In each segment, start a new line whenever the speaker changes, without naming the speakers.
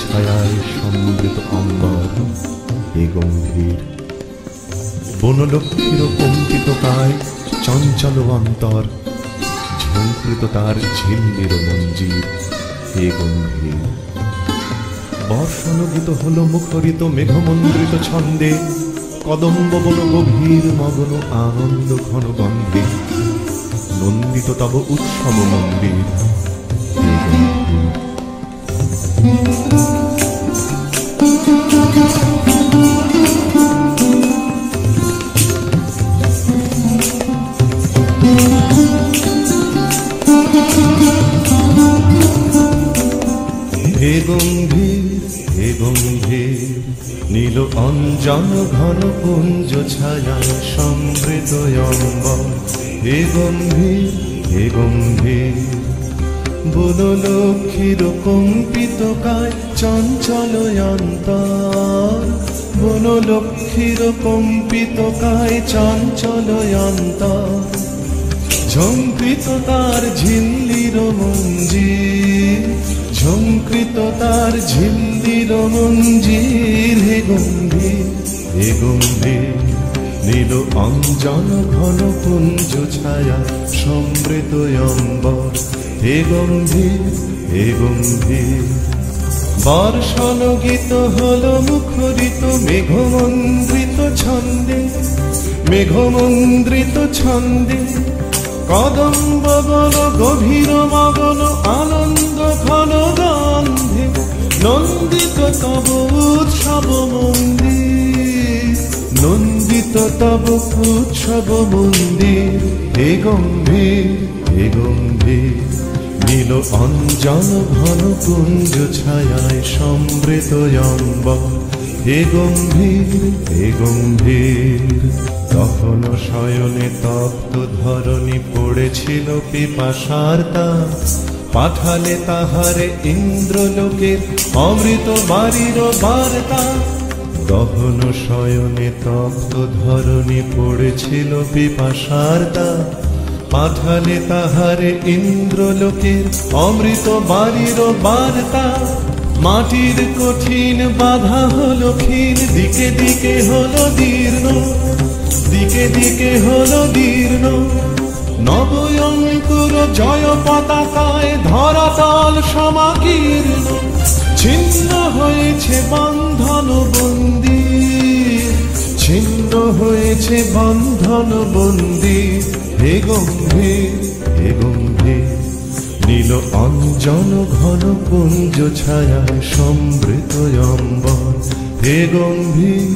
ছায়ায় সমৃত অম্বর হে গম্ভীর। বনলক্ষ্মীর কম্পিত কায় চঞ্চল অন্তর, ঝঙ্কৃত তার ঝিল্লির মঞ্জির হে গম্ভীর। বর্ষণগীত হল মুখরিত মেঘমন্দ্রিত ছন্দে, কদম্ব বন গভীর মগ্ন আনন্দ ঘন গন্ধে, নন্দিত তব উৎসব মন্দির হে গম্ভীর। হে গম্ভীর হে গম্ভীর, নীল অঞ্জন ঘন পুঞ্জ ছায়া সমৃত অম্বর হে গম্ভীর হে গম্ভীর। বনলক্ষ্মীর কম্পিত কায় চঞ্চল অন্তর, বনলক্ষ্মীর কম্পিত কায় চঞ্চল অন্তর, ঝঙ্কৃত তার ঝিল্লির মঞ্জির, ঝঙ্কৃত তার ঝিল্লির মঞ্জির হে গম্ভীর হে গম্ভীর। নীল অঞ্জন ঘন পুঞ্জ ছায়া সমৃত অম্বর হে গম্ভীর হে গম্ভীর। বর্ষণ গীত হল মুখরিত মেঘমন্দ্রিত ছন্দে, মেঘমন্দ্রিত ছন্দে, কদম্ব বন গভীর মগন আনন্দ ঘন গন্ধে, নন্দিত তব উৎসব মন্দির, নন্দিত তব উৎসব মন্দির হে গম্ভীর হে গম্ভীর। নীল অঞ্জন ঘন পুঞ্জ ছায়ায় সমৃত অম্বর হে গম্ভীর হে গম্ভীর। তখন শয়নে তপ্ত ধরণী পড়েছিল পিপাসার্তা, পাঠালে তাহারে ইন্দ্রলোকের অমৃত বাড়ির বার্তা। দহন শয়নে তপ্ত ধরণী পড়েছিল পিপাসার্তা, পাঠালে তাহারে ইন্দ্রলোকের অমৃত বাড়ির বার্তা। মাটির কঠিন বাধা হলো ক্ষীণ, দিকে দিকে হলো দীর্ণ, দিকে দিকে হলো দীর্ণ। নবয়ঙ্কুর জয় পতাকায় ধরাতল সমাকীর্ণ, ছিন্ন হয়েছে বন্ধন বন্দী, ছিন্ন হয়েছে বন্ধন বন্দী হে গম্ভীর হে গম্ভীর। নীল অঞ্জন ঘন পুঞ্জ ছায়ায় সমৃত অম্বর হে গম্ভীর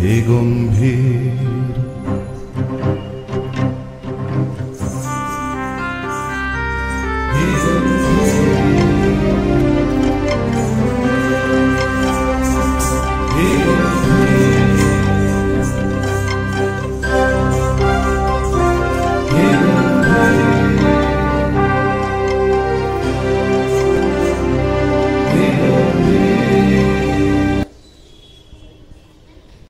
হে গম্ভীর।